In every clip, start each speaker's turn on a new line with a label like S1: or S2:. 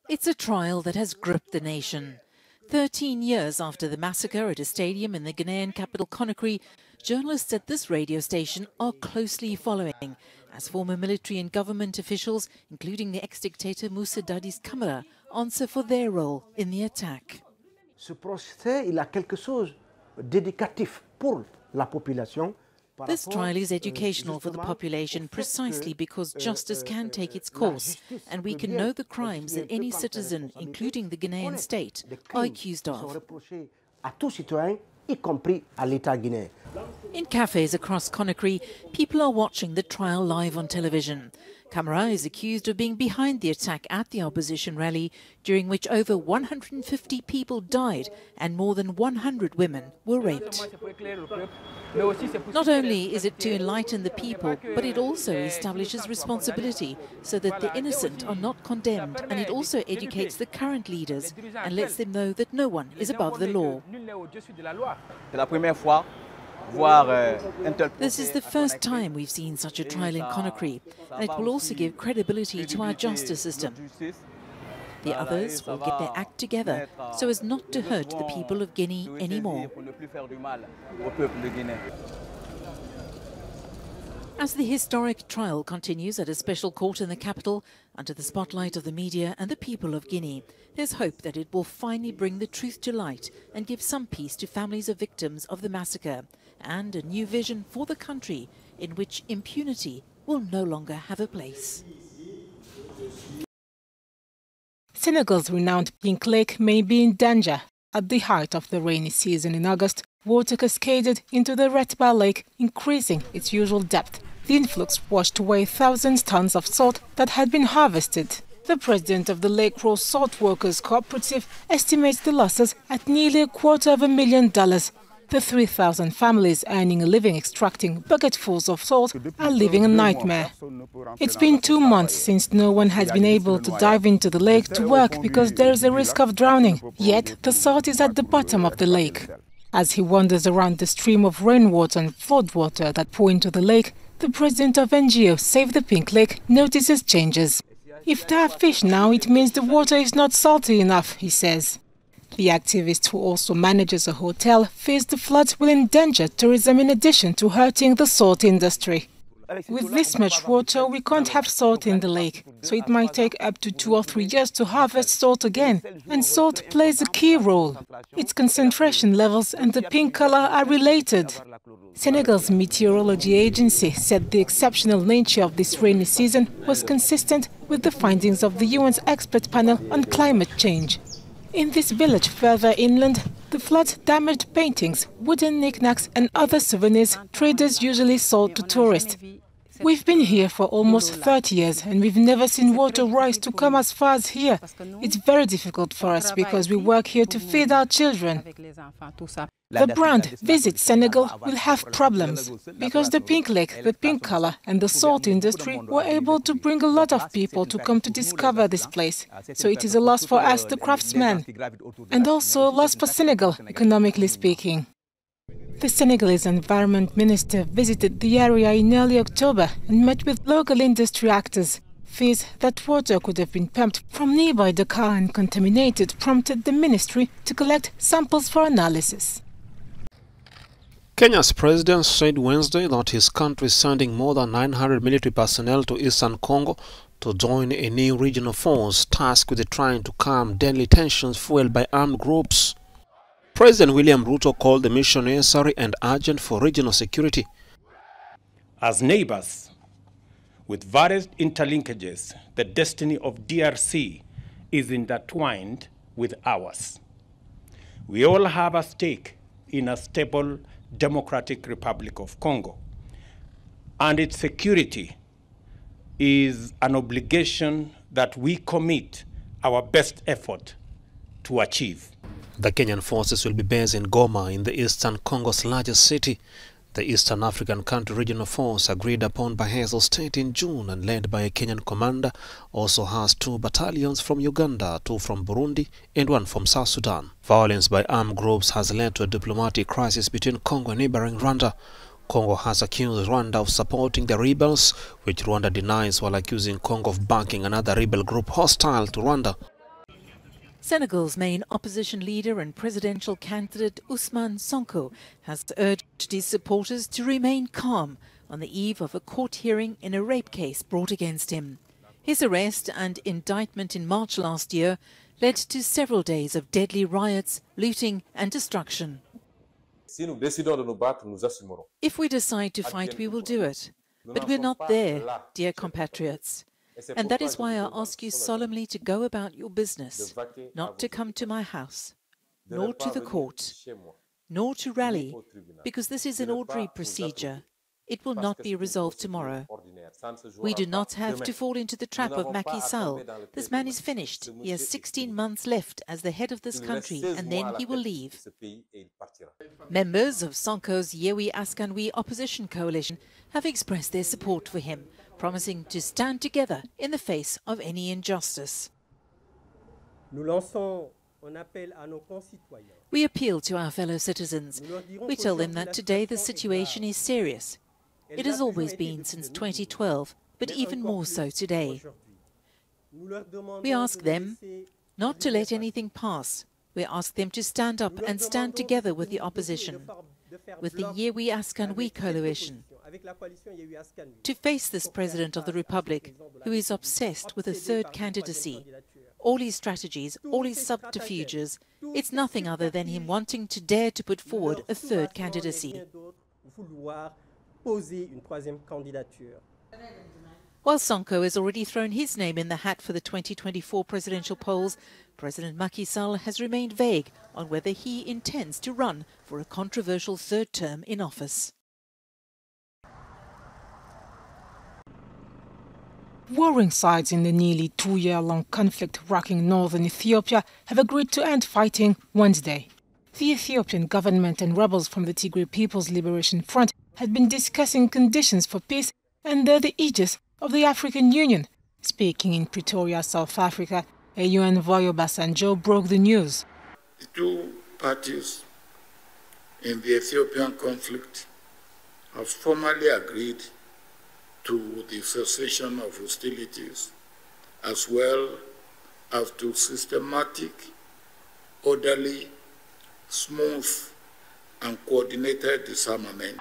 S1: It's a trial that has gripped the nation. 13 years after the massacre at a stadium in the Ghanaian capital Conakry, journalists at this radio station are closely following as former military and government officials, including the ex-dictator Moussa Dadis Camara, answer for their role in the attack.
S2: Ce procès, il a quelque chose d'éducatif pour la population.
S1: This trial is educational for the population precisely because justice can take its course and we can know the crimes that any citizen, including the Ghanaian state, are accused of. In cafes across Conakry, people are watching the trial live on television. Camara is accused of being behind the attack at the opposition rally, during which over 150 people died and more than 100 women were raped. Not only is it to enlighten the people, but it also establishes responsibility so that the innocent are not condemned, and it also educates the current leaders and lets them know that no one is above the law. This is the first time we've seen such a trial in Conakry, and it will also give credibility to our justice system. The others will get their act together so as not to hurt the people of Guinea anymore. As the historic trial continues at a special court in the capital, under the spotlight of the media and the people of Guinea, there's hope that it will finally bring the truth to light and give some peace to families of victims of the massacre, and a new vision for the country in which impunity will no longer have a place.
S3: Senegal's renowned Pink Lake may be in danger. At the height of the rainy season in August, water cascaded into the Retba lake, increasing its usual depth. The influx washed away thousands of tons of salt that had been harvested. The president of the Lake Road Salt Workers Cooperative estimates the losses at nearly $250,000. The 3,000 families earning a living extracting bucketfuls of salt are living a nightmare. It's been 2 months since no one has been able to dive into the lake to work because there is a risk of drowning. Yet the salt is at the bottom of the lake. As he wanders around the stream of rainwater and floodwater that pour into the lake, the president of NGO Save the Pink Lake notices changes. If there are fish now, it means the water is not salty enough, he says. The activist, who also manages a hotel, fears the floods will endanger tourism in addition to hurting the salt industry. With this much water, we can't have salt in the lake, so it might take up to 2 or 3 years to harvest salt again. And salt plays a key role. Its concentration levels and the pink color are related. Senegal's meteorology agency said the exceptional nature of this rainy season was consistent with the findings of the UN's expert panel on climate change. In this village further inland, the floods damaged paintings, wooden knickknacks and other souvenirs traders usually sold to tourists. We've been here for almost 30 years and we've never seen water rise to come as far as here. It's very difficult for us because we work here to feed our children. The brand Visit Senegal will have problems because the Pink Lake, the pink color and the salt industry were able to bring a lot of people to come to discover this place. So it is a loss for us, the craftsmen, and also a loss for Senegal, economically speaking. The Senegalese environment minister visited the area in early October and met with local industry actors. Fears that water could have been pumped from nearby Dakar and contaminated prompted the ministry to collect samples for analysis.
S4: Kenya's president said Wednesday that his country is sending more than 900 military personnel to eastern Congo to join a new regional force tasked with trying to calm deadly tensions fueled by armed groups. President William Ruto called the mission necessary and urgent for regional security.
S5: As neighbors with various interlinkages, the destiny of DRC is intertwined with ours. We all have a stake in a stable Democratic Republic of Congo, and its security is an obligation that we commit our best effort to achieve.
S4: The Kenyan forces will be based in Goma, in the eastern Congo's largest city. The Eastern African Country Regional Force, agreed upon by Hazel State in June and led by a Kenyan commander, also has 2 battalions from Uganda, 2 from Burundi and 1 from South Sudan. Violence by armed groups has led to a diplomatic crisis between Congo and neighboring Rwanda. Congo has accused Rwanda of supporting the rebels, which Rwanda denies while accusing Congo of backing another rebel group hostile to Rwanda.
S1: Senegal's main opposition leader and presidential candidate Ousmane Sonko has urged his supporters to remain calm on the eve of a court hearing in a rape case brought against him. His arrest and indictment in March last year led to several days of deadly riots, looting and destruction. If we decide to fight, we will do it. But we're not there, dear compatriots. And that is why I ask you solemnly to go about your business, not to come to my house, nor to the court, nor to rally, because this is an ordinary procedure. It will not be resolved tomorrow. We do not have to fall into the trap of Macky Sall. This man is finished. He has 16 months left as the head of this country, and then he will leave. Members of Sonko's Yewi Askanwi opposition coalition have expressed their support for him, promising to stand together in the face of any injustice. We appeal to our fellow citizens. We tell them that today the situation is serious. It has always been since 2012, but even more so today. We ask them not to let anything pass. We ask them to stand up and stand together with the opposition, with the Yewi Askanwi coalition, to face this President of the Republic, who is obsessed with a third candidacy. All his strategies, all his subterfuges, it's nothing other than him wanting to dare to put forward a third candidacy. While Sonko has already thrown his name in the hat for the 2024 presidential polls, President Macky Sall has remained vague on whether he intends to run for a controversial third term in office.
S3: Warring sides in the nearly 2-year-long conflict rocking northern Ethiopia have agreed to end fighting Wednesday. The Ethiopian government and rebels from the Tigray People's Liberation Front had been discussing conditions for peace under the aegis of the African Union. Speaking in Pretoria, South Africa, AU envoy Obasanjo broke the news.
S6: The two parties in the Ethiopian conflict have formally agreed to the cessation of hostilities, as well as to systematic, orderly, smooth, and coordinated disarmament.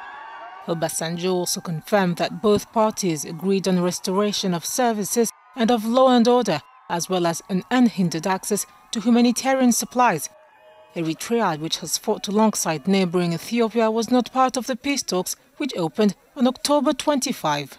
S3: Obasanjo also confirmed that both parties agreed on restoration of services and of law and order, as well as an unhindered access to humanitarian supplies. Eritrea, which has fought alongside neighboring Ethiopia, was not part of the peace talks, which opened on October 25.